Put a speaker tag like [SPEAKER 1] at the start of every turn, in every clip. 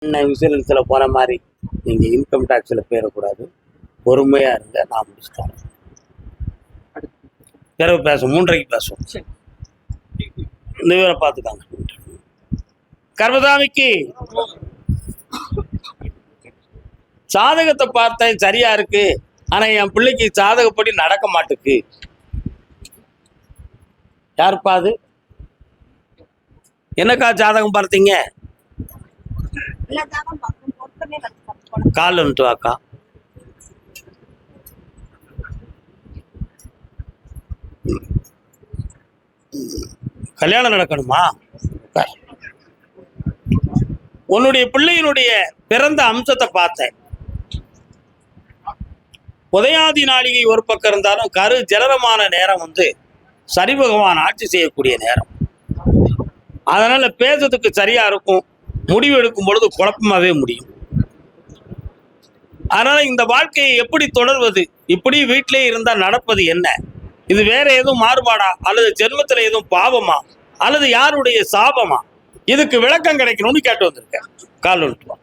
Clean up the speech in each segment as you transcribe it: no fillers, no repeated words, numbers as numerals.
[SPEAKER 1] இன்சூரன்ஸில் போன மாதிரி நீங்கள் இன்கம் டேக்ஸில் போயிடக்கூடாது. பொறுமையாக இருங்க, நான் முடிச்சுட்டேன். பிறகு பேசுவோம், 3:30 பேசுவோம். இந்த இவரை பார்த்துக்காங்க. கர்மசாமிக்கு சாதகத்தை பார்த்தேன், சரியா இருக்கு. ஆனால் என் பிள்ளைக்கு சாதகப்படி நடக்க மாட்டுக்கு. யாருப்பா அது? என்னக்கா ஜாதகம் பார்த்தீங்க? கால் வந்துட்டு வாக்கா. கல்யாணம் நடக்கணுமா? உன்னுடைய பிள்ளையினுடைய பிறந்த அம்சத்தை பார்த்தேன். உதயாதி நாளிகை ஒரு பக்கம் இருந்தாலும் கரு ஜலரமான நேரம் சனி பகவான் ஆட்சி செய்யக்கூடிய நேரம். அதனால பேசுறதுக்கு சரியா இருக்கும், முடிவு எடுக்கும் பொழுது குழப்பமாவே முடியும். அதனால இந்த வாழ்க்கையை எப்படி தொடர்வது? இப்படி வீட்டிலே இருந்தா நடப்பது என்ன? இது வேற எதுவும் மாறுபாடா, அல்லது ஜென்மத்துல எதுவும் பாவமா, அல்லது யாருடைய சாபமா? இதுக்கு விளக்கம் கிடைக்கணும்னு கேட்டு வந்திருக்கேன். கால் விட்டுவா.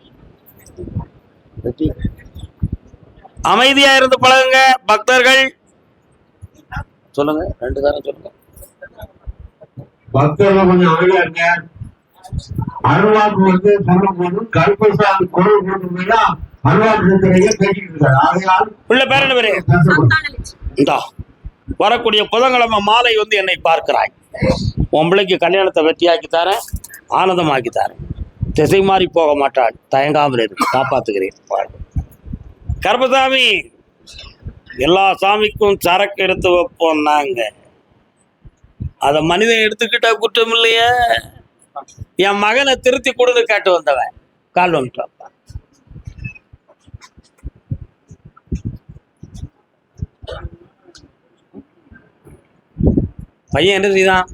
[SPEAKER 1] அமைதியா இருந்து பழகுங்க பக்தர்கள். சொல்லுங்க, 2 தரம் சொல்லுங்க.
[SPEAKER 2] பக்தர்கள் கொஞ்சம் அமைதியா இருங்க. அருள்வாக்கு சொல்லும் போது கருப்பசாமி குரல் கொடுத்தா அருள்வாக்கு பேசிட்டு இருக்காரு. ஆகையால்
[SPEAKER 1] உள்ள பேர் என்ன பேரு? இந்தா வரக்கூடிய புதன்கிழமை மாலை என்னை பார்க்கிறாய். உன் பிள்ளைக்கு கல்யாணத்தை வெற்றியாக்கி தரேன், ஆனந்தமாக்கி தரேன். திசை மாறி போக மாட்டாள், தயங்காமல் இருக்கு, காப்பாத்துக்கிறேன். கருப்பசாமி, எல்லா சாமிக்கும் சரக்கு எடுத்து வைப்போம் நாங்க. அத மனிதன் எடுத்துக்கிட்டா குற்றம் இல்லையே. என் மகனை திருத்தி கொடுத்து கேட்டு வந்தவன். கால் வந்துட்டு பையன் என்ன செய்தான்?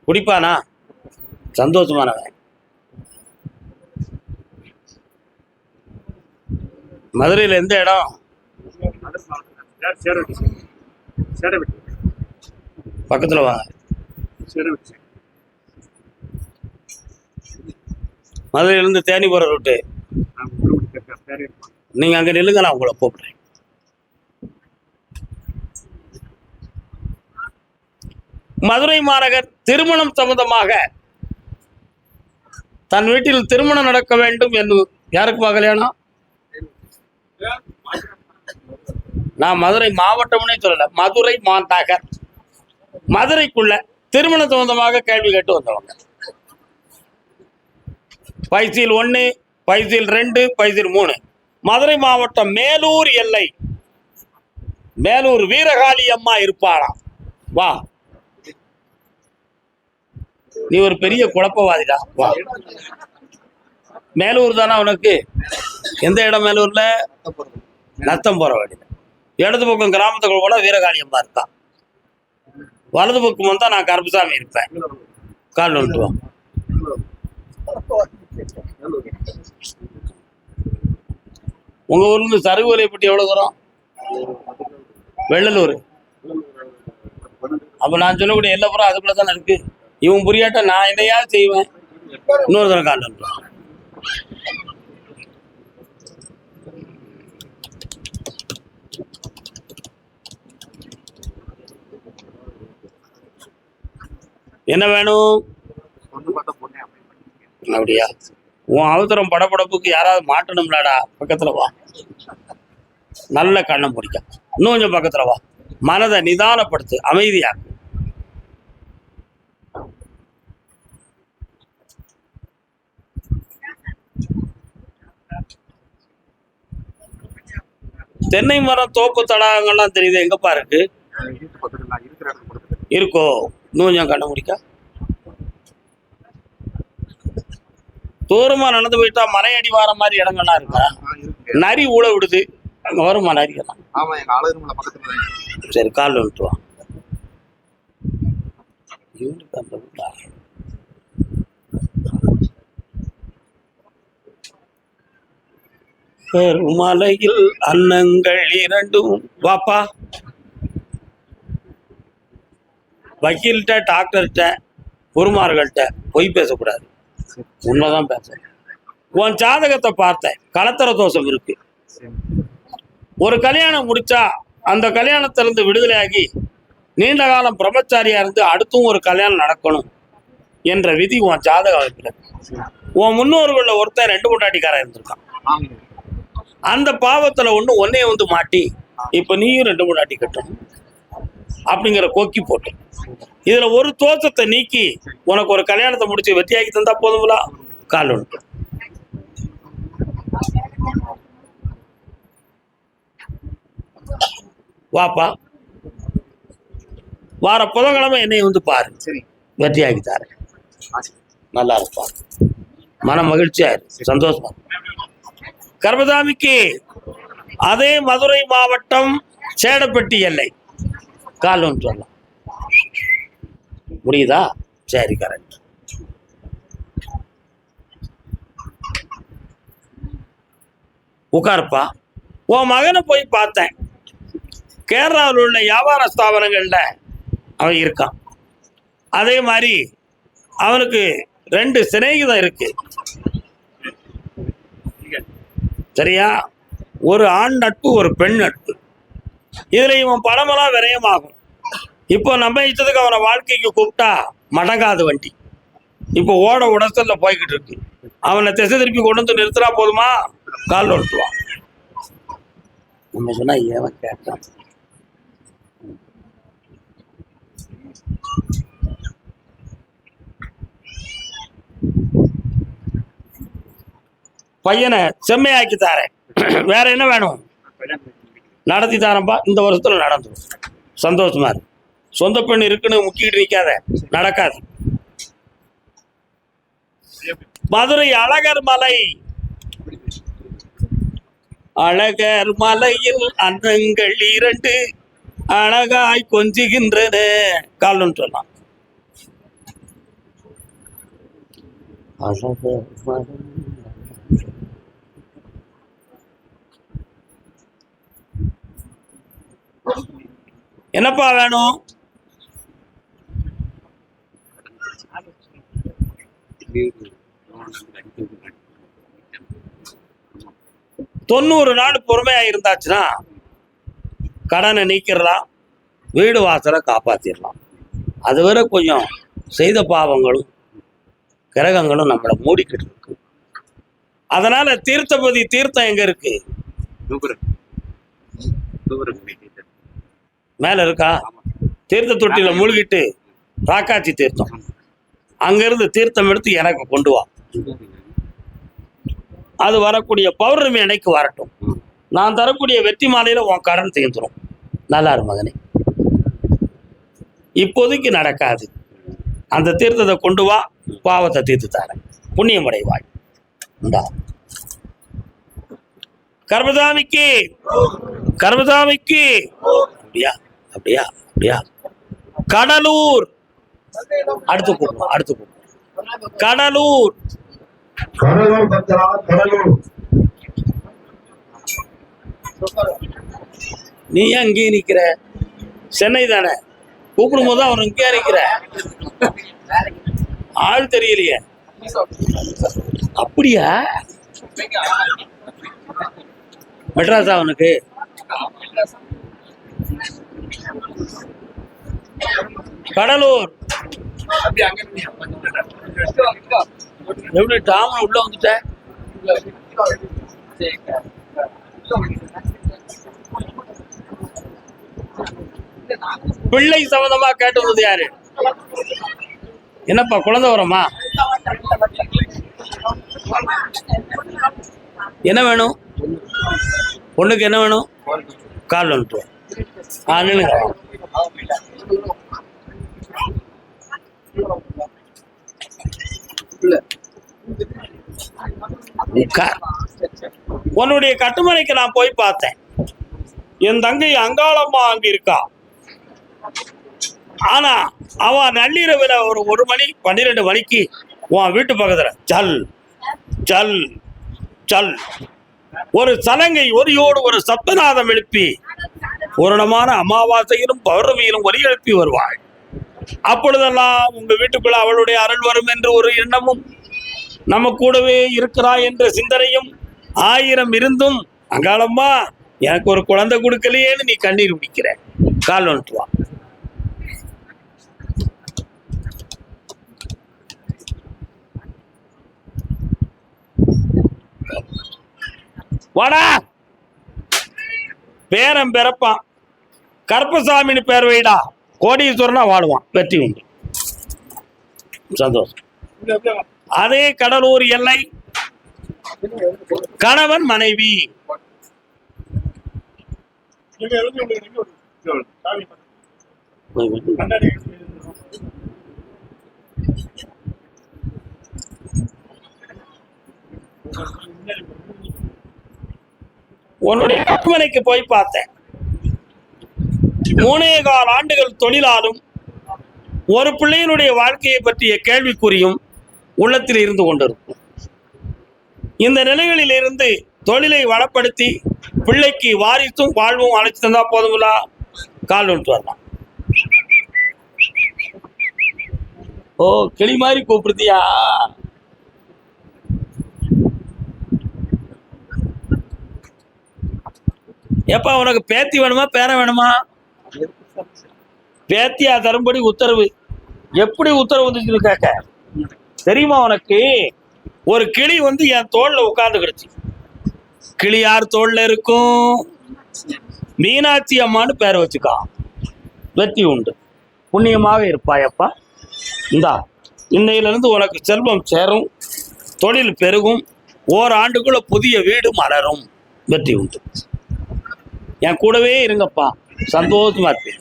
[SPEAKER 1] குடிப்பானா? சந்தோஷமானவன். மதுரையில் எந்த இடம்? பக்கத்தில் வாங்க. மதுரையிலேருந்து தேனி போகிற ரூட்டு. நீங்கள் அங்கே நில்லுங்க, நான் உங்களை கூப்பிட்றேன். மதுரை மாநகர் திருமணம் சம்பந்தமாக தன் வீட்டில் திருமணம் நடக்க வேண்டும் என்று யாருக்கு கல்யாணம்? நான் மதுரை மாவட்டம்னே சொல்லல, மதுரை மாநகர். மதுரைக்குள்ள திருமண சம்பந்தமாக கேள்வி கேட்டு வந்தவங்க. பைசில் 1, பைசில் 2, பைசில் 3. மதுரை மாவட்டம் மேலூர் எல்லை. மேலூர் வீரகாளி அம்மா இருப்பாளாம். வா, நீ ஒரு பெரிய குழப்பவாதிடா. வா, மேலூர் தானே உனக்கு? எந்த இடம் மேலூர்ல? நத்தம் போற வழியில. இடது பக்கம் கிராமத்துக்குள்ள கூட வீரகாளி அம்மா இருக்கா. வலது பக்கம் வந்தா நான் கருப்பசாமி இருப்பேன். கால் வந்துட்டுவோம். உங்க ஊர்ல இருந்து சருகுவலைப்பட்டி எவ்வளவு தூரம்? வெள்ளலூர். அப்ப நான் சொல்லக்கூடிய எல்லாப்புறம் அதுக்குள்ள தானே இருக்கு. இவன் புரியாட்ட நான் என்னையாவது செய்வேன். இன்னொரு தடவை கால் வந்துட்டுவோம். என்ன வேணும்? அப்படியா? உன் அவசரம் படப்படப்புக்கு யாராவது மாட்டணும்லாடா. பக்கத்துல வா, நல்ல கண்ணம் பிடிக்க. இன்னும் கொஞ்சம் பக்கத்துல வா, மனதை நிதானப்படுத்து, அமைதியா. தென்னை மரம் தோப்பு தடாகங்கள்லாம் தெரியுது, எங்கப்பா இருக்கு? இருக்கோ? இன்னும் கொஞ்சம் கண்ண முடிக்க. தூரமா நடந்து போயிட்டா மலை அடி வார மாதிரி இடங்கள்லாம் இருக்கா? நரி ஊழ விடுது, அங்க வருமா நரிக்கலாம்? சரி, கால் வந்துட்டு வா. மலையில் அன்னங்கள் 2 வாப்பா. வக்கீல்கிட்ட, டாக்டர்கிட்ட, குருமார்கள்ட்ட பொய் பேசக்கூடாது. உண்மைதான் பேசுறேன். உன் ஜாதகத்தை பார்த்தேன், கலத்தர தோஷம் இருக்கு. ஒரு கல்யாணம் முடிச்சா அந்த கல்யாணத்திலிருந்து விடுதலையாகி நீண்ட காலம் பிரம்மச்சாரியா இருந்து அடுத்தும் ஒரு கல்யாணம் நடக்கணும் என்ற விதி உன் ஜாதக அமைப்புல. உன் முன்னோர்கள்ல ஒருத்தன் 2 பொண்டாட்டிக்காரன் இருந்திருக்கான். அந்த பாவத்துல ஒன்னே வந்து மாட்டி இப்ப நீயும் 2 பொண்டாட்டி கட்டணும் அப்படிங்கிற கொக்கி போட்டு இதுல ஒரு தோற்றத்தை நீக்கி உனக்கு ஒரு கல்யாணத்தை முடிச்சு வெற்றியாக்கி தந்தா போதுங்களா? கால் ஒன்று வாப்பா, வார புதன்கிழமை என்னை வந்து பாரு, வெற்றியாக்கி தாரு, நல்லா இருப்பா, மன மகிழ்ச்சியா இருக்கு, சந்தோஷமா. கர்மசாமிக்கு அதே மதுரை மாவட்டம் சேடப்பட்டி எல்லை, கால் ஒன்று வரலாம். முடியுதா? சரி, கரெக்ட். உட்காருப்பா. உன் மகனை போய் பார்த்தேன், கேரளாவில் உள்ள வியாபார ஸ்தாபனங்கள்ல அவன் இருக்கான். அதே மாதிரி அவனுக்கு 2 சிநேகிதம் இருக்கு, சரியா? ஒரு ஆண் நட்பு, ஒரு பெண் நட்பு. இதுல இவன் பணமெல்லாம் விரயமாகும். இப்போ நம்ம இஷ்டத்துக்கு அவனை வாழ்க்கைக்கு கூப்பிட்டா மடங்காது வண்டி. இப்போ ஓட உடச்சல்ல போய்கிட்டு இருக்கு. அவனை திசை திருப்பி கொண்டு வந்து நிறுத்தினா போதுமா? கால் ஒட்டுவான். நம்ம சொன்னா ஏவன் கேட்டான். பையனை செம்மையாக்கி தாரேன், வேற என்ன வேணும்? நடத்தி தாரம்பா, இந்த வருஷத்துல நடந்துடும், சந்தோஷமா இருக்கு. சொந்த பெண் இருக்குன்னு முக்கிட்டு நிற்காத, நடக்காது. மதுரை அழகர் மலை, அழகர் மலையில் அன்னங்கள் 2 அழகாய் கொஞ்சுகின்றன, கால்னு சொல்லலாம். அழகர் மலை என்னப்பா வேணும்? 90 நாள் பொறுமையா இருந்தாச்சுன்னா கடனை நீக்கிடலாம், வீடு வாசலை காப்பாத்திடலாம். அதுவரை கொஞ்சம் செய்த பாவங்களும் கிரகங்களும் நம்மளை மூடிக்கிட்டு இருக்கு. அதனால தீர்த்தபதி தீர்த்தம் எங்க இருக்கு? மேல இருக்கா? தீர்த்த தொட்டியில மூழ்கிட்டு ராக்காச்சி தீர்த்தம், அங்கிருந்து தீர்த்தம் எடுத்து எனக்கு கொண்டு வா. அது வரக்கூடிய பௌர்ணமி அன்னைக்கு வரட்டும். நான் தரக்கூடிய வெற்றி மாலையில உன் கடன் தீர்ந்துடும். நல்லா இரு மகனே. இப்போதைக்கு நடக்காது. அந்த தீர்த்தத்தை கொண்டு வா, பாவத்தை தீர்த்து தரேன், புண்ணியம் அடைவாய். கர்மசாமிக்கு, கர்மசாமிக்கு. அப்படியா அப்படியா அப்படியா? கடலூர், அடுத்து கூப்பிடும், அடுத்து கூப்பிடும். கடலூர், நீ ஏன் அங்கேயே நிக்கிற? சென்னை தானே, கூப்பிடும் போது அவன் இங்கே நிக்கிற, ஆள் தெரியலையே. அப்படியா? மெட்ராஸா அவனுக்கு? கடலூர் எப்படி டாம உள்ள வந்துட்ட? பிள்ளை சம்பந்தமா கேட்டு வந்தது யாரு? என்னப்பா குழந்தை வரமா? என்ன வேணும்? பொண்ணுக்கு என்ன வேணும்? கால் வந்துட்டு நின்னுங்க. உன்னுடைய கட்டுமனைக்கு நான் போய் பார்த்தேன். என் தங்கை அங்காளம்மா அங்க இருக்கா. ஆனா அவன் நள்ளிரவுல ஒரு 1 மணி 12 மணிக்கு உன் வீட்டு பக்கத்துல ஜல் ஜல் ஜல் ஒரு சலங்கை ஒலியோடு ஒரு சப்தநாதம் எழுப்பி பூரணமான அமாவாசையிலும் பௌர்ணமியிலும் ஒலி எழுப்பி வருவாள். அப்பொழுதெல்லாம் உங்க வீட்டுக்குள்ள அவளுடைய அருள் வரும் என்று ஒரு எண்ணமும் நம்ம கூடவே இருக்கிறாய் என்ற சிந்தனையும் 1000 இருந்தும் அங்காளம்மா எனக்கு ஒரு குழந்தை கொடுக்கலையேன்னு நீ கண்ணீர் குடிக்கிற. கால் வந்துட்டு வா. வாடா. பேரன் பிறப்பான், கருப்பசாமின்னு பேர் வைடா, கோடீஸ்வரனா வாழுவான், வெற்றி உண்டு. சந்தோஷம். அதே கடலூர் எல்லை, கணவன் மனைவி. உன்னுடைய கட்டுமனைக்கு போய் பார்த்தேன். 3.25 ஆண்டுகள் தொழிலாலும் ஒரு பிள்ளையினுடைய வாழ்க்கையை பற்றிய கேள்விக்குறியும் உள்ளத்தில் இருந்து கொண்டிருக்கும். இந்த நிலைகளில் இருந்து தொழிலை வளப்படுத்தி பிள்ளைக்கு வாரிசும் வாழ்வும் அழைச்சி தந்தா போதுங்களா? கால் வந்துட்டு வரலாம். ஓ, கிளி மாதிரி கூப்பிடுதியா? எப்ப உனக்கு பேத்தி வேணுமா பேரன் வேணுமா? பேத்தியா தரும்படி உத்தரவு. எப்படி உத்தரவு வந்துச்சுன்னு கேட்க தெரியுமா உனக்கு? ஒரு கிளி வந்து என் தோல்ல உட்கார்ந்துக்கிடுச்சு. கிளி யார் தோல்ல இருக்கும்? மீனாட்சி அம்மான்னு பேரை வச்சுக்கா, வெற்றி உண்டு. புண்ணியமாக இருப்பாயப்பா. இந்தா, இன்னையிலிருந்து உனக்கு செல்வம் சேரும், தொழில் பெருகும், ஓராண்டுக்குள்ள புதிய வீடு மலரும், வெற்றி உண்டு. என் கூடவே இருங்கப்பா, சந்தோஷமா இருப்பீங்க.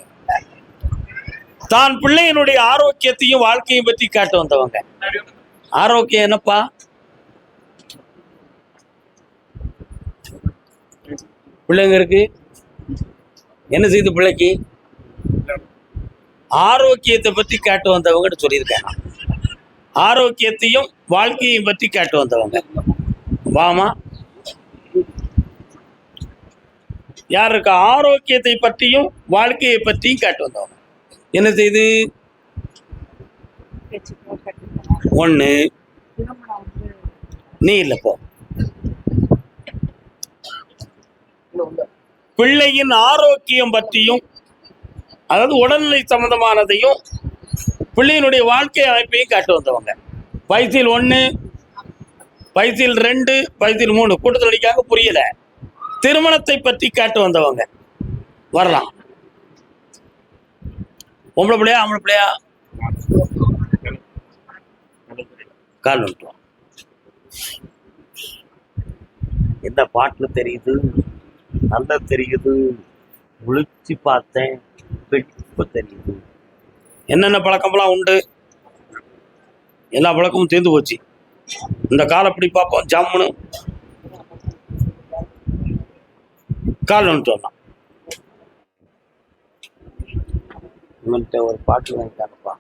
[SPEAKER 1] தான் பிள்ளையினுடைய ஆரோக்கியத்தையும் வாழ்க்கையும் பற்றி காட்ட வந்தவங்க. ஆரோக்கியம் என்னப்பா? பிள்ளைங்க இருக்கு, என்ன செய்து பிள்ளைக்கு? ஆரோக்கியத்தை பற்றி காட்டு வந்தவங்கன்னு சொல்லியிருக்கேன். ஆரோக்கியத்தையும் வாழ்க்கையையும் பற்றி காட்டு வந்தவங்க. வாமா. யார் இருக்கா? ஆரோக்கியத்தை பற்றியும் வாழ்க்கையை பற்றியும் காட்டு வந்தவங்க. என்ன செய்து? ஒண்ணு நீ இல்லப்போ, பிள்ளையின் ஆரோக்கியம் பற்றியும், அதாவது உடல்நிலை சம்பந்தமானதையும் பிள்ளையினுடைய வாழ்க்கை அமைப்பையும் காட்டு வந்தவங்க. பைசில் 1, பைசில் 2, பைசில் 3 கூட்டத்தில் அடிக்காக புரியல. திருமணத்தை பற்றி காட்டு வந்தவங்க. வரலாம். பொம்பளை பிள்ளையா ஆம்பளை பிள்ளையா? கால் வந்துட்டோம். என்ன பாட்டுல தெரியுது? நல்லா தெரியுது. முழிச்சு பார்த்தேன், இப்ப தெரியுது. என்னென்ன பழக்கம்லாம் உண்டு? எல்லா பழக்கமும் தீர்ந்து போச்சு. இந்த காலை எப்படி பார்ப்போம்? ஜம்முன்னு கால் வந்துட்டு வரலாம். உங்கள்கிட்ட ஒரு பாட்டில் வாங்கிட்டாங்கப்பா.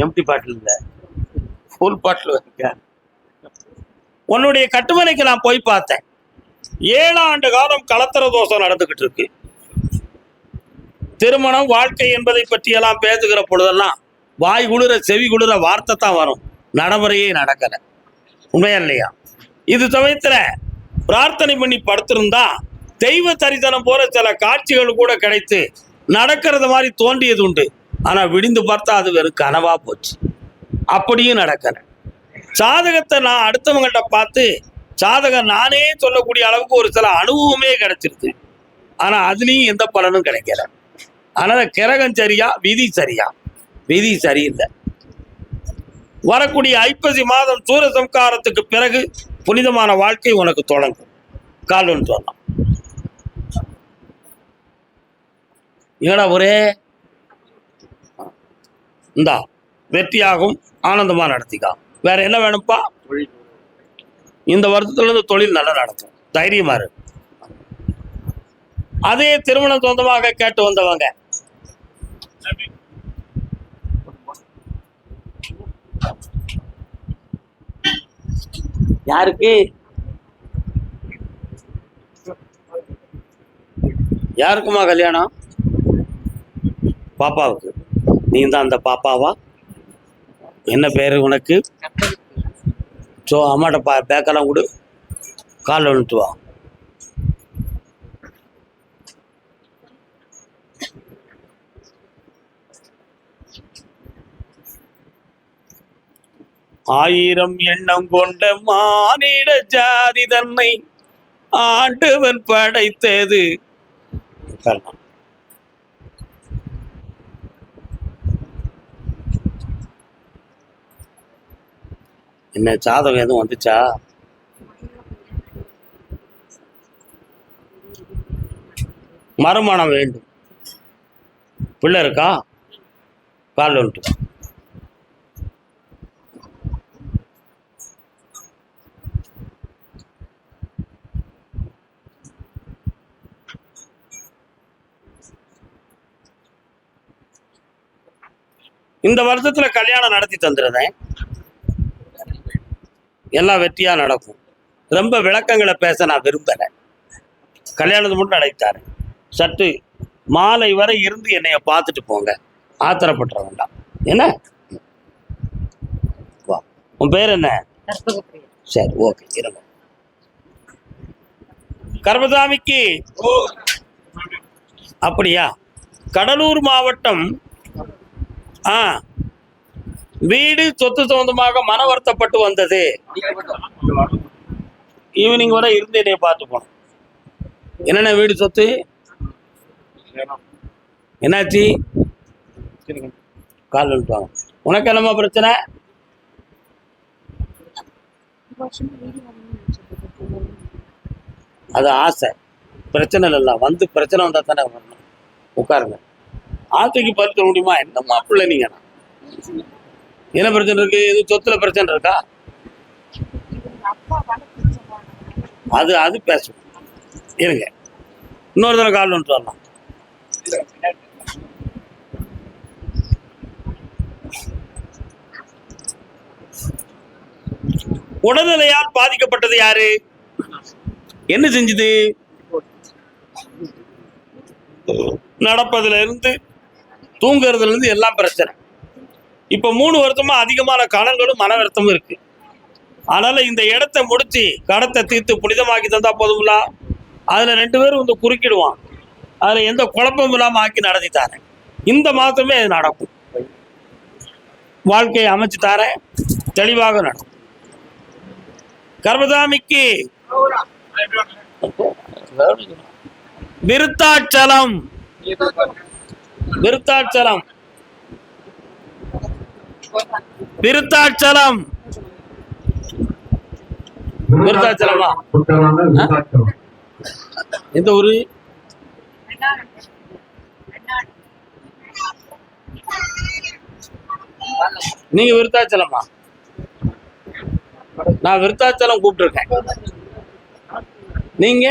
[SPEAKER 1] எம்டி பாட்டில் இல்லை, ஃபுல் பாட்டில் வாங்கிக்க. உன்னுடைய கட்டுமனைக்கு நான் போய் பார்த்தேன். 7 ஆண்டு காலம் கலத்தர தோஷம் நடந்துகிட்டு இருக்கு. திருமணம் வாழ்க்கை என்பதை பற்றியெல்லாம் பேசுகிற பொழுதெல்லாம் வாய் குளிர செவி குளிர வார்த்தை தான் வரும், நடைமுறையே நடக்கல. உண்மையா இல்லையா? இது சமயத்துல பிரார்த்தனை பண்ணி படுத்திருந்தா தெய்வ தரிசனம் போல சில காட்சிகள் கூட கிடைத்து நடக்கிறது மாதிரி தோன்றியது உண்டு. ஆனா விடிந்து பார்த்தா அது வெறும் கனவா போச்சு. அப்படியும் நடக்கல. சாதகத்தை நான் அடுத்தவங்கள்ட்ட பார்த்து சாதகம் நானே சொல்லக்கூடிய அளவுக்கு ஒரு சில அனுபவமே கிடைச்சிருக்கு. ஆனா அதுலயும் எந்த பலனும் கிடைக்கல. அதனால கிரகம் சரியா, விதி சரியா? விதி சரியில்லை. வரக்கூடிய ஐப்பசி மாதம் சூரசம்காரத்துக்கு பிறகு புனிதமான வாழ்க்கை உனக்கு தொடங்கும். கால் ஒன்று சொல்லலாம். ஏடா ஒரே இந்தா வெற்றியாகும், ஆனந்தமா நடத்திக்கா. வேற என்ன வேணும்ப்பா? இந்த வருஷத்துல இருந்து தொழில் நல்லா நடக்கும், தைரியமா இருக்கு. அதே திருமணம் சொந்தமாக கேட்டு வந்தவங்க. யாருக்கு? யாருக்குமா கல்யாணம்? பாப்பாவுக்கு. நீ தான் அந்த பாப்பாவா? என்ன பேர் உனக்கு? அம்மாட்ட பேக்கெல்லாம் கொடு, காலில் விழுட்டு வா. ஆயிரம் எண்ணம் கொண்ட மானிட ஜாதி தன்னை ஆண்டவன் படைத்தது. என்ன சாதகம் எதுவும் வந்துச்சா? மறுமணம் வேண்டும். பிள்ளை இருக்கா? கால் வந்துட்டு. இந்த வருஷத்துல கல்யாணம் நடத்தி தந்துடுறேன். எல்லாம் வெற்றியா நடக்கும். ரொம்ப விளக்கங்களை பேச நான் விரும்பல. கல்யாணத்தை மட்டும் நடத்தாரு. சற்று மாலை வரை இருந்து என்னைய பார்த்துட்டு போங்க. ஆத்திரப்பட்டுற வேண்டாம். என்ன உன் பேர் என்ன? சரி, ஓகே, இருங்க. கர்மசாமிக்கு அப்படியா? கடலூர் மாவட்டம் வீடு சொத்து சொந்தமாக மன வருத்தப்பட்டு வந்தது. ஈவினிங் வரை இருந்து என்னைய பார்த்து போனோம். என்னென்ன வீடு சொத்து என்னாச்சு? கால் வந்துட்டாங்க. உனக்கு என்னமா பிரச்சனை? அது ஆசை, பிரச்சனை இல்லை. வந்து பிரச்சனை வந்தா தானே வரணும். உட்காருங்க. ஆசைக்கு பறிக்க முடியுமா? என்ன மாப்பிள்ளை நீங்க? என்ன பிரச்சனை இருக்கு? எது சொத்துல பிரச்சனை இருக்கா? அது பேசுவோம். இருங்க, இன்னொரு தடவை கால் வந்துட்டு வரலாம். உடல்நிலையால் பாதிக்கப்பட்டது யாரு? என்ன செஞ்சது? நடப்பதுல இருந்து தூங்குறதுல இருந்து எல்லாம் பிரச்சனை. இப்ப 3 வருஷமா அதிகமான கடன்களும் மன வருத்தமும் இருக்கு. அதனால இந்த இடத்தை முடிச்சு கடத்தை தீர்த்து புனிதமாக்கி தந்தா போதும்ல. அதுல 2 பேரும் வந்து குறுக்கிடுவான். அதுல எந்த குழப்பமும் இல்லாம ஆக்கி நடத்தி தாரேன். இந்த மாசமே அது நடக்கும். வாழ்க்கையை அமைச்சு தாரேன், தெளிவாக நடக்கும். கர்மசாமிக்கு விருத்தாச்சலம். விருத்தாச்சலம் விருத்தாச்சலம் விருத்தாச்சலமா? எந்த ஊரு? நீங்க விருத்தாச்சலமா? நான் விருத்தாச்சலம் கூப்பிட்டுருக்கேன். நீங்க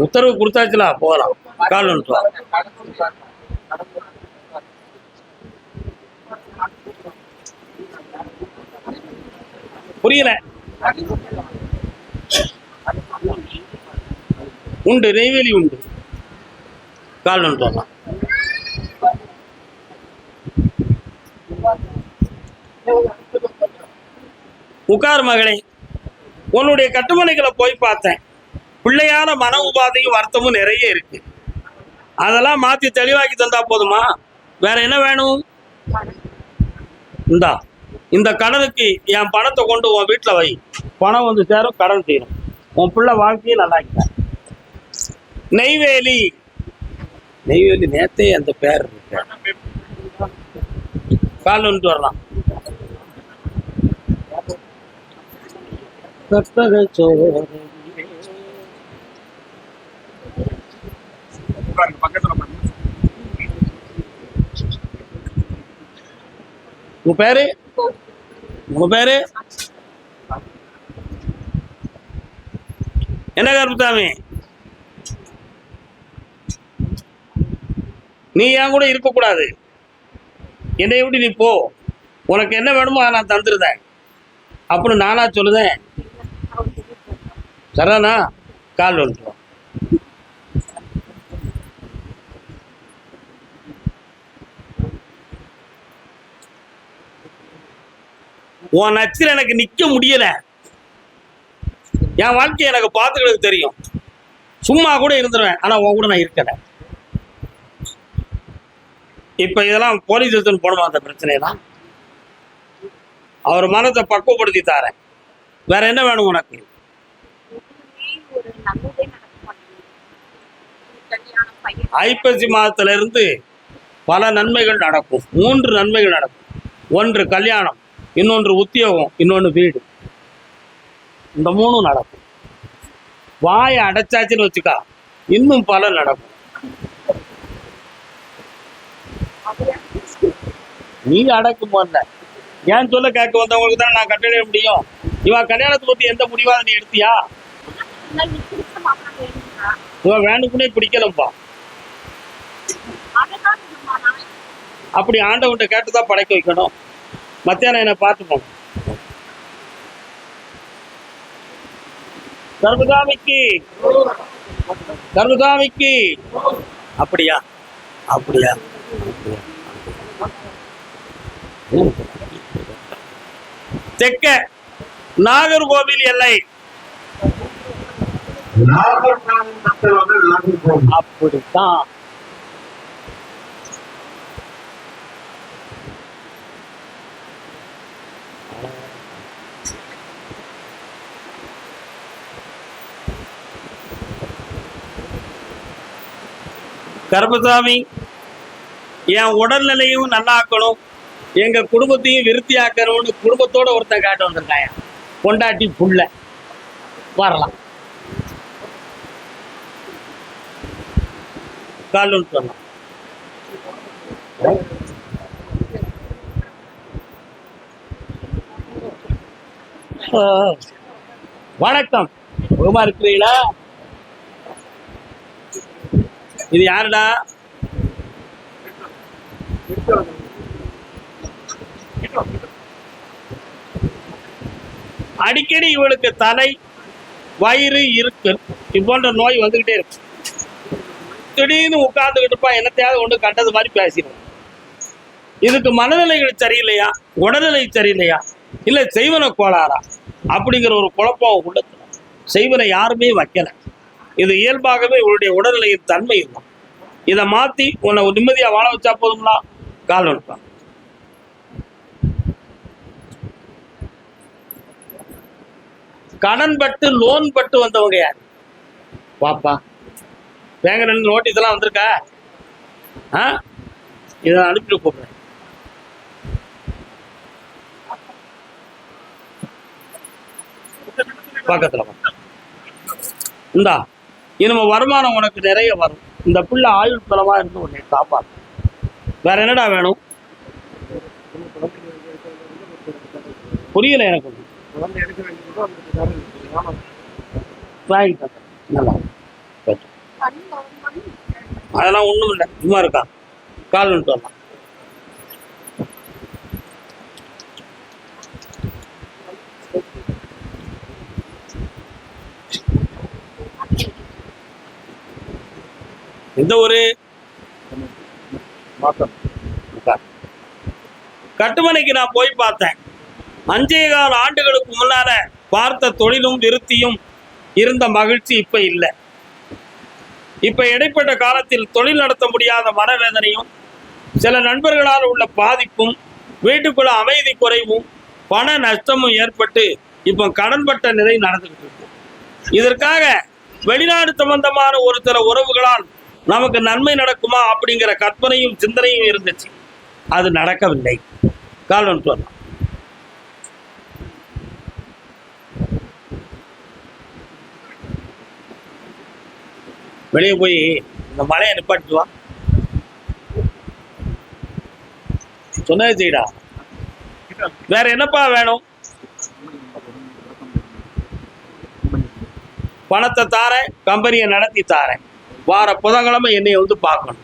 [SPEAKER 1] உத்தரவு கொடுத்தாச்சுல, போகலாம். கால் வந்துட்டு. புரியல? உண்டு, நெய்வேலி உண்டு. கால் வந்துட்டு வரலாம். உட்கார் மகளே. உன்னுடைய கட்டுமனைகளை போய் பார்த்தேன். பிள்ளையான மன உபாதையும் வருத்தமும் நிறைய இருக்கு. அதெல்லாம் மாத்தி தெளிவாக்கி தந்தா போதுமா? வேற என்ன வேணும்? இந்த கடனுக்கு என் பணத்தை கொண்டு உன் வீட்டுல வை. பணம் வந்து சேரும், கடன் தீரும். உன் பிள்ளை வாழ்க்கையை நல்லாக்கிட்ட. நெய்வேலி. நெய்வேலி நேத்தே அந்த பேர் இருக்கு. கால் வந்துட்டு வரலாம். உங்க பேரு? உங்க பேரு என்ன? கருப்புசாமி, நீ என் கூட இருக்க கூடாது. என்னை விட்டு நீ போ. உனக்கு என்ன வேணுமோ அதை நான் தந்துருந்தேன் அப்படின்னு நானா சொல்லுதேன். சரிதானா? கால் வந்துடும். உன் நச்சில் எனக்கு நிக்க முடியல. என் வாழ்க்கையை எனக்கு பார்த்துக்கிறது தெரியும். சும்மா கூட இருந்துருவேன், ஆனா உன் கூட நான் இருக்கல. இப்ப இதெல்லாம் போலீஸ் எடுத்துன்னு போனோம். அந்த பிரச்சனையெல்லாம் அவர் மனத்தை பக்குவப்படுத்தி தாரேன். வேற என்ன வேணும் உனக்கு? ஐப்பசி மாதத்துல இருந்து பல நன்மைகள் நடக்கும். 3 நன்மைகள் நடக்கும். ஒன்று கல்யாணம், இன்னொன்று உத்தியோகம், இன்னொன்று வீடு. இந்த 3 நடக்கும். வாயை அடைச்சாச்சுன்னு வச்சுக்கா, இன்னும் பல நடக்கும். நீ அடக்கும் போல ஏன் சொல்ல கேட்க வந்தவங்களுக்கு தான் நான் கட்டளை முடியும். இவன் கல்யாணத்தை பத்தி எந்த முடிவாக நீ எடுத்தியா? இவன் வேணுக்குனே பிடிக்கலப்பா. அப்படி ஆண்டவன்கிட்ட கேட்டுதான் படைக்க வைக்கணும். மத்தியானம் என்ன பார்த்துப்போம். கர்மசாமிக்கு கர்மசாமிக்கு. அப்படியா அப்படியா? தெற்க நாகர்கோவில் எல்லை. அப்படித்தான். கருப்பசாமி, என் உடல்நிலையும் நல்லாக்கணும், எங்க குடும்பத்தையும் விருத்தியாக்கணும்னு குடும்பத்தோட ஒருத்தன் காட்ட வந்திருக்காயா. பொண்டாட்டி புள்ள வரலாம். கால் சொல்லலாம். வணக்கம், சுகமா இருக்கிறீங்களா? இது யாருடா? அடிக்கடி இவளுக்கு தலை வயிறு இருக்கு போன்ற நோய் வந்துகிட்டே இருக்கு. திடீர்னு உட்கார்ந்துகிட்டு இருப்பா, என்னத்தையாவது ஒன்று கண்டது மாதிரி பேசிடும். இதுக்கு மனநிலைகள் சரியில்லையா, உடல்நிலை சரியில்லையா, இல்ல செய்வன கோளாறா அப்படிங்கிற ஒரு குழப்பம் உள்ளது. செய்வனை யாருமே வைக்கல. இது இயல்பாகவே இவளுடைய உடல்நிலையின் தன்மை இல்லை. இதை மாத்தி உன்னை நிம்மதியா வாழ வச்சா போதும்னா கால் எடுப்பான். கடன் பட்டு லோன் பட்டு வந்தவங்க யாரு? பாப்பா பேங்க 2 நோட்டீஸ் எல்லாம் வந்திருக்கா? இதை அனுப்பிட்டு கூப்பிடுறேன். பக்கத்துல இந்தா, இனிமே வருமானம் உனக்கு நிறைய வரும். இந்த பிள்ளை ஆயுள் பலமா இருந்து உன்னை காப்பாற்று. வேற என்னடா வேணும்? புரியல எனக்கு. அதெல்லாம் ஒண்ணும் இல்லை, சும்மா இருக்கா. கால் வந்துட்டு வரலாம். எந்த ஒரு கட்டுமனைக்கு நான் போய் பார்த்தேன். 5.25 ஆண்டுகளுக்கு முன்னால பார்த்த தொழிலும் விருத்தியும் இருந்த மகிழ்ச்சி இப்ப இல்லை. இப்ப இடைப்பட்ட காலத்தில் தொழில் நடத்த முடியாத மனவேதனையும், சில நண்பர்களால் உள்ள பாதிப்பும், வீட்டுக்குள்ள அமைதி குறைவும், பண நஷ்டமும் ஏற்பட்டு இப்ப கடன்பட்ட நிலை நடந்துகிட்டு இருக்கு. இதற்காக வெளிநாடு சம்பந்தமான ஒரு சில உறவுகளால் நமக்கு நன்மை நடக்குமா அப்படிங்கிற கற்பனையும் சிந்தனையும் இருந்துச்சு. அது நடக்கவில்லை. காரணம் சொல்லலாம். வெளியே போய் இந்த மலையை நிப்பாட்டுவா. சொன்னது செய்டா. வேற என்னப்பா வேணும்? பணத்தை தாரேன், கம்பெனியை நடத்தி தாரேன், வார புதன்கிழமை என்னைய வந்து பார்க்கணும்.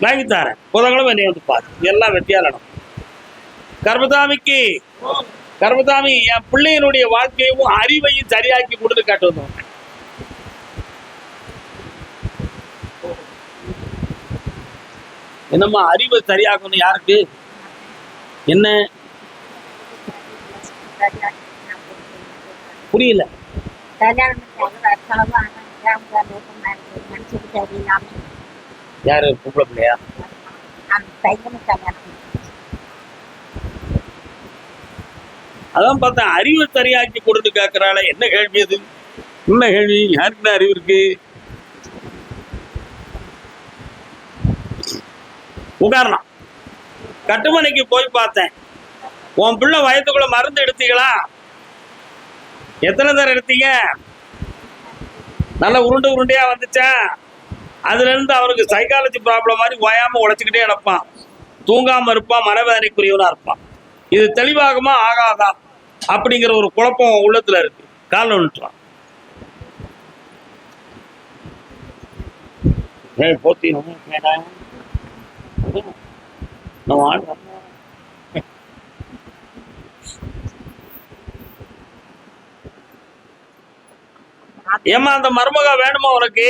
[SPEAKER 1] வாங்கி தாரேன், புதன்கிழமை என்னைய வந்து பார்த்து எல்லாம் வெற்றியா நடக்கும். கர்மசாமிக்கு கர்மசாமி, என் பிள்ளையினுடைய வாழ்க்கையும் அறிவையும் சரியாக்கி கொடுத்து காட்டு வந்தோம். என்னம்மா அறிவை சரியாக்கணும்? யாருக்கு? என்ன புரியல? யாரு பொம்பளை பிள்ளையா? அதான் பார்த்தேன், அறிவு சரியாக்கி கொடுத்து கேட்கிறாள. என்ன கேள்வி அது? என்ன கேள்வி? யாருக்கு அறிவு இருக்கு? உதாரணம், கட்டுமனைக்கு போய் பார்த்தேன். உன் பிள்ளை வயதுக்குள்ள மருந்து எடுத்தீங்களா? எத்தனை தடவை எடுத்தீங்க? நல்ல உருண்டை உருண்டையா வந்துச்சா? அதுல இருந்து அவனுக்கு சைக்காலஜி ப்ராப்ளம் மாதிரி ஓயாம உழைச்சிக்கிட்டே கிடப்பான், தூங்காம இருப்பான், மனவேதனைக்குரியவனா இருப்பான். இது தெளிவாகுமா ஆகாதா அப்படிங்கிற ஒரு குழப்பம் உள்ளத்துல இருக்கு. கால விட்டுறான். போத்தி ஏமா அந்த மருமகா வேணுமா உனக்கு?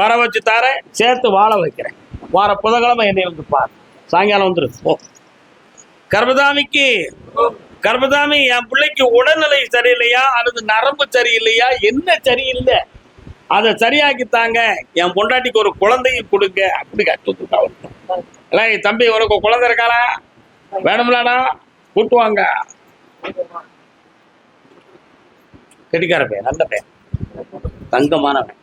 [SPEAKER 1] வர வச்சு தரேன், சேர்த்து வாழ வைக்கிறேன். வார புதன்கிழமை என்னை வந்து பார், சாயங்காலம் வந்துரு. ஓ கர்மதாமி, என் பிள்ளைக்கு உடல்நிலை சரியில்லையா அல்லது நரம்பு சரியில்லையா? என்ன சரியில்லை, அதை சரியாக்கித்தாங்க. என் பொண்டாட்டிக்கு ஒரு குழந்தையும் கொடுங்க அப்படி கட்டுட்டா. இல்லை தம்பி, உனக்கு குழந்தை இருக்காளா? வேணும்லாடா, கூட்டுவாங்க. கெட்டிக்கார பையன், நல்ல பையன், தங்கமானவன்.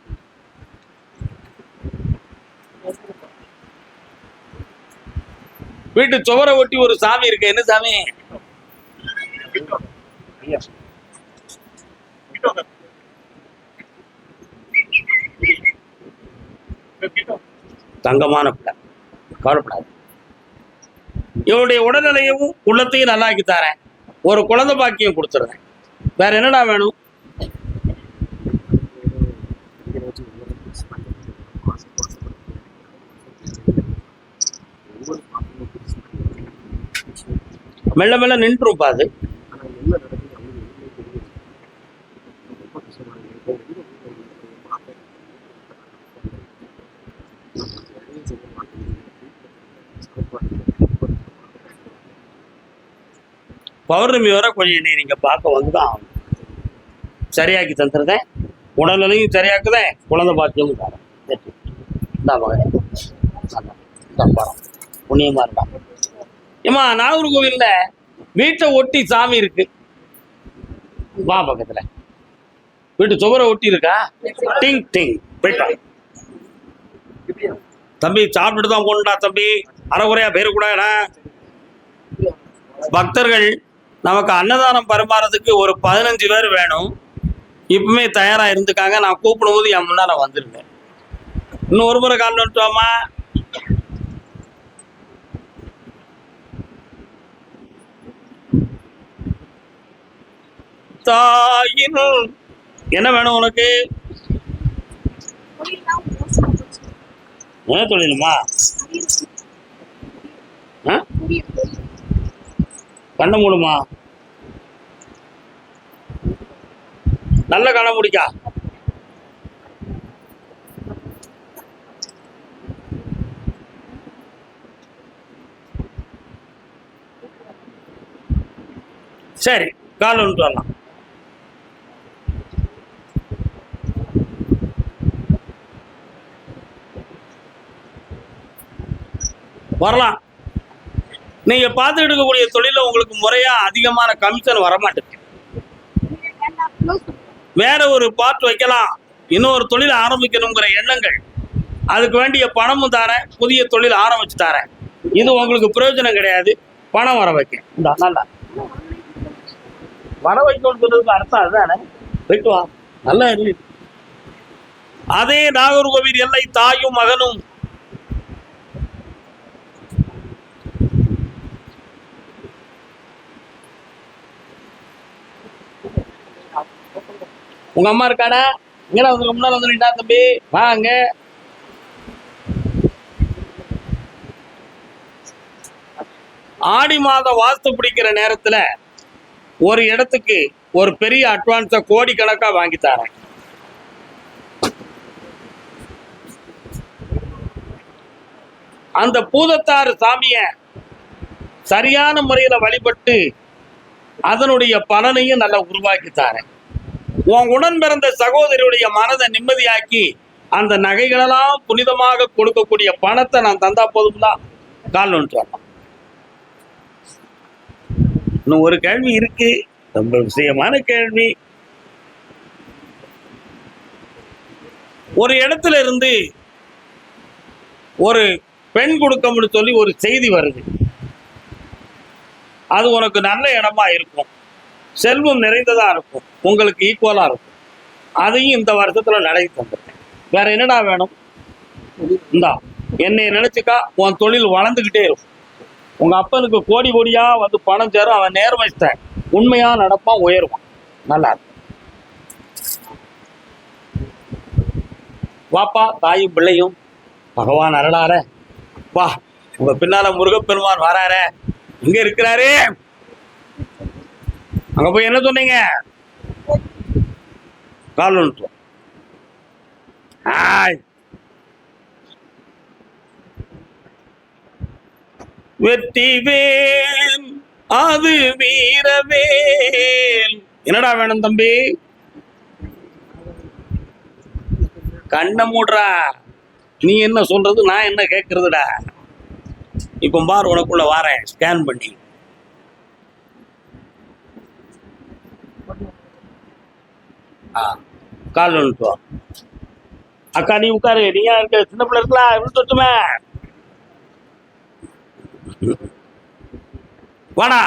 [SPEAKER 1] வீட்டு சுவரை ஒட்டி ஒரு சாமி இருக்கு. என்ன சாமி? தங்கமான பிள்ளை, கவலைப்படாது. இவனுடைய உடல்நிலையும் உள்ளத்தையும் நல்லாக்கி தரேன். ஒரு குழந்தை பாக்கியம் கொடுத்துருவேன். வேற என்னடா வேணும்? மெல்ல மெல்ல நின்றும் பாது. பௌர்ணமி வர கொஞ்சம் என்னை நீங்க பார்க்க வந்துதான் ஆகணும். சரியாக்கி தந்துருதேன், உடல்நிலையும் சரியாக்குதேன், குழந்தை பாக்கியமும் தரேன். இந்த மகனே படம் புண்ணியமா இருக்கா? ஏமா, நாகர்கோவில்ல வீட்டை ஒட்டி சாமி இருக்கு. வா பக்கத்துல வீட்டு சுவரை ஒட்டி இருக்கா? டிங் டிங் போயிட்டா. தம்பி சாப்பிட்டுட்டு தான் போகணும்டா தம்பி, அரைகுறையா போயிடக்கூடாதுடா. பக்தர்கள் நமக்கு அன்னதானம் பரிமாறதுக்கு ஒரு 15 பேர் வேணும். இப்பவுமே தயாரா இருந்துக்காங்க. நான் கூப்பிடும் போது என் முன்னால வந்துருக்கேன். இன்னும் ஒரு முறை கால் வந்துட்டோமா? தாயின் என்ன வேணும் உனக்கு? என்ன தொழிலுமா? கண்ண மூடுமா? நல்ல கண்ண முடிக்கா. சரி, கால் வந்துட்டு வரலாம். வரலாம். நீங்க பார்த்துட்டு இருக்கக்கூடிய தொழில உங்களுக்கு முறையா அதிகமான கமிஷன் வரமாட்டேங்குது. வேற ஒரு பார்ட் வைக்கலாம், இன்னொரு தொழில் ஆரம்பிக்கணுங்கிற எண்ணங்கள், அதுக்கு வேண்டிய பணமும் தரேன், புதிய தொழில் ஆரம்பிச்சு தரேன். இது உங்களுக்கு பிரயோஜனம் கிடையாது, பணம் வர வைக்க. இந்த நல்லா வர வைக்கணும்னு சொல்றதுக்கு அர்த்தம் அதுதானே. போயிட்டு வா, நல்லா இருக்கு. அதே நாகர்கோவில் எல்லை தாயும் மகனும் உங்க அம்மா இருக்காடா? இங்கடா வந்து முன்னால வந்து நின்றா. தம்பி வாங்க. ஆடி மாத வாஸ்து பிடிக்கிற நேரத்துல ஒரு இடத்துக்கு ஒரு பெரிய அட்வான்ஸ கோடிக்கணக்கா வாங்கி தரேன். அந்த பூதத்தாறு சாமிய சரியான முறையில வழிபட்டு அதனுடைய பலனையும் நல்லா உருவாக்கி தாரேன். உன் உடன் பிறந்த சகோதரியுடைய மனதை நிம்மதியாக்கி அந்த நகைகளெல்லாம் புனிதமாக கொடுக்கக்கூடிய பணத்தை நான் தந்தா போதும்ல. கால் ஒன்று வரலாம். இன்னும் ஒரு கேள்வி இருக்கு, ரொம்ப விஷயமான கேள்வி. ஒரு இடத்துல இருந்து ஒரு பெண் கொடுக்கணும்னு சொல்லி ஒரு செய்தி வருது. அது உனக்கு நல்ல இடமா இருக்கும், செல்வம் நிறைந்ததா இருக்கும், உங்களுக்கு ஈக்குவலா இருக்கும். அதையும் இந்த வருஷத்துல நடத்தி தந்துட்டேன். வேற என்னடா வேணும்? இந்தா என்னை நினைச்சுக்கா, உன் தொழில் வளர்ந்துகிட்டே இருக்கும். உங்க அப்பனுக்கு கோடி கோடியா வந்து பணம் சேரும். அவன் நேர்மைஸ்தான், உண்மையா நடப்பான், உயருவான். நல்லா இருக்கும். வாப்பா, தாயும் பிள்ளையும் பகவான் அருளார வா. உங்க பின்னால முருகப்பெருமான் வரார, இங்க இருக்கிறாரு. அங்க போய் என்ன சொன்னீங்க? கால் ஒன்று. வெற்றிவேல் அது வீரவேல். என்னடா வேணும் தம்பி? கண்ணை மூடுறா. நீ என்ன சொல்றது, நான் என்ன கேட்கறதுடா? இப்ப பார், உனக்குள்ள வாரேன் ஸ்கேன் பண்ணி. கால் ஒன்று. அக்கா நீ உட்காரு, நீயா இருக்க, சின்ன பிள்ளை இருக்கலாம், எப்படி தொட்டுமே வாடா.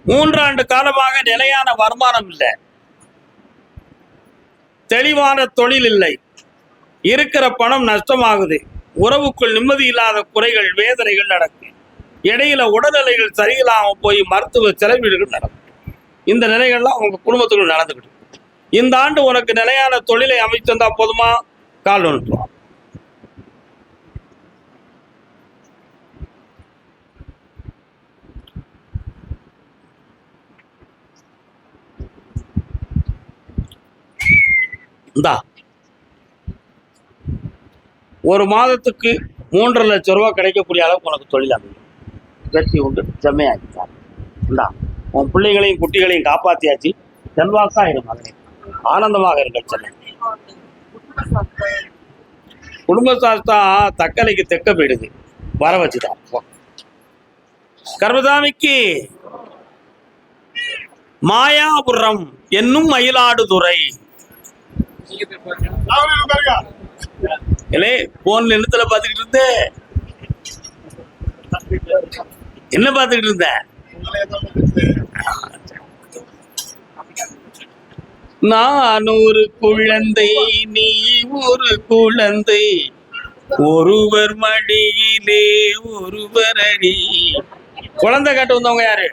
[SPEAKER 1] 3 ஆண்டு காலமாக நிலையான வருமானம் இல்லை, தெளிவான தொழில் இல்லை, இருக்கிற பணம் நஷ்டமாகுது, உறவுக்குள் நிம்மதி இல்லாத குறைகள் வேதனைகள் நடக்கும், இடையில உடல்நிலைகள் சரியில்லாம போய் மருத்துவ செலவீடுகள் நடக்கும். இந்த நிலைகள்லாம் உங்க குடும்பத்துக்குள் நடந்துக்கிட்டு. இந்த ஆண்டு உனக்கு நிலையான தொழிலை அமைச்சிருந்தா போதுமா? கால் ஒன்று. இந்தா ஒரு மாதத்துக்கு 3.5 லட்சம் ரூபாய் கிடைக்கக்கூடிய அளவுக்கு உனக்கு தொழில் அமையும். வெற்றி உண்டு, செம்மையாக்கிட்டார். இந்தா உன் பிள்ளைகளையும் குட்டிகளையும் காப்பாத்தியாச்சு. செல்வாக்கா இரு மகனே, ஆனந்தமாக இருங்கள் செல்ல. குடும்ப சாஸ்தா தக்கலைக்கு தெக்க போயிடுது, வர வச்சுட்டான். கர்மசாமிக்கு மாயாபுரம் என்னும் மயிலாடுதுறை. போன்ல என்னத்துல பாத்துக்கிட்டு இருந்த? என்ன பாத்துக்கிட்டு இருந்த? நான் ஒரு குழந்தை, நீ ஒரு குழந்தை, ஒருவர் மடியிலே ஒருவர் அடி. குழந்தை காட்டு வந்தவங்க யாரு?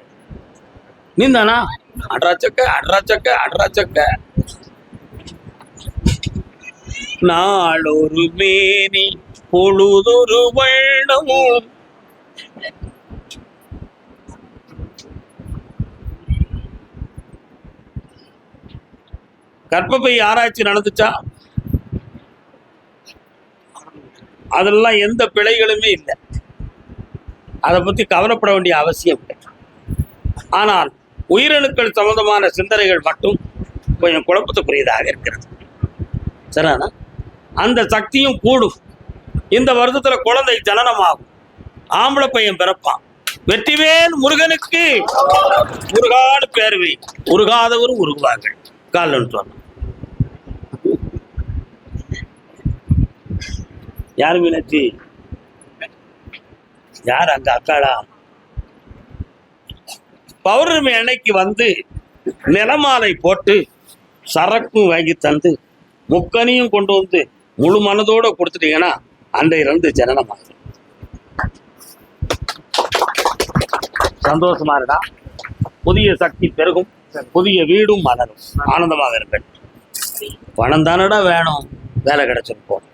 [SPEAKER 1] நீ தானா? அட்ராச்சக்க அட்ராச்சக்க அட்ராச்சக்க. நாளொரு மேனி பொழுதொரு வண்ணமும். கர்ப்பப்பை ஆராய்ச்சி நடந்துச்சா? அதெல்லாம் எந்த பிழைகளுமே இல்லை, அதை பத்தி கவலைப்பட வேண்டிய அவசியம் இல்லை. ஆனால் உயிரணுக்கள் சம்பந்தமான சிந்தனைகள் மட்டும் கொஞ்சம் குழப்பத்துக்குரியதாக இருக்கிறது. சரிண்ணா? அந்த சக்தியும் கூடும். இந்த வருஷத்துல குழந்தை ஜனனமாகும், ஆம்பளை பையன் பிறப்பான். வெற்றிவேல் முருகனுக்கு முருகாடு பேர்வை, உருகாதவர் உருகுவார்கள். கால் ஒன்று சொன்ன யார் மீனாட்சி? யார் அங்க அக்காளா? பௌர்ணமி அன்னைக்கு வந்து நிலமாலை போட்டு சரக்கும் வாங்கி தந்து முக்கனியும் கொண்டு வந்து முழு மனதோட கொடுத்துட்டீங்கன்னா அன்றையிலிருந்து ஜனனமாகும். சந்தோஷமா இருக்கா? புதிய சக்தி பெருகும், புதிய வீடும் மலரும். ஆனந்தமாக இருங்கள். பணம் தானடா வேணும், வேலை கிடைச்சிருப்போம்.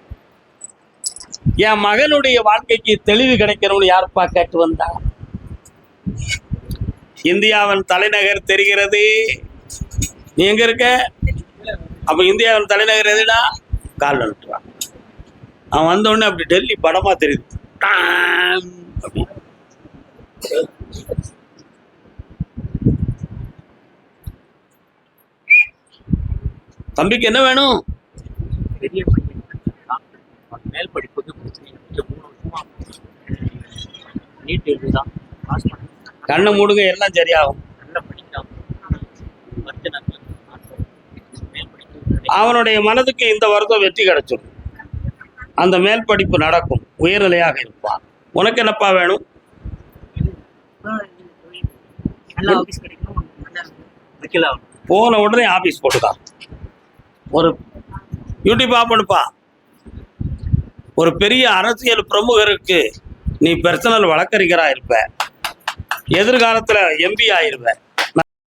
[SPEAKER 1] என் மகனுடைய வாழ்க்கைக்கு தெளிவு கிடைக்கணும்னு யாருப்பா கேட்டு வந்தா? இந்தியாவின் தலைநகர் தெரிகிறது. நீ எங்க இருக்க? அப்ப இந்தியாவின் தலைநகர் எதுடா? கால் நட்டுவா. அவன் வந்த உடனே அப்படி டெல்லி படமா தெரியுது. டாம் அப்படி. தம்பிக்கு என்ன வேணும்?
[SPEAKER 3] பெரிய பையன் மேல் படிப்புக்கு பிரச்சனை 3 வருஷமா நீட் எழுதுதான் பாஸ் பண்ண
[SPEAKER 1] கண்ணை மூடுங்க, எல்லாம் சரியாகும்.
[SPEAKER 3] நல்லா படிக்கலாம். மேல் படிப்பு
[SPEAKER 1] அவனுடைய மனதுக்கு இந்த வருடம் வெற்றி கிடைச்சிடும். அந்த மேல் படிப்பு நடக்கும், உயர்நிலையாக இருப்பான். உனக்கு என்னப்பா வேணும்?
[SPEAKER 3] நல்ல ஆபீஸ் கிடைக்கணும். வைக்கலாம்.
[SPEAKER 1] போன உடனே ஆபீஸ் போட்டுக்கா. ஒரு யூடியூப் பண்ணுப்பா. ஒரு பெரிய அரசியல் பிரமுகருக்கு நீ பர்சனல் வழக்கறிஞராக இருப்ப, எதிர்காலத்தில் எம்பி ஆயிருப்ப.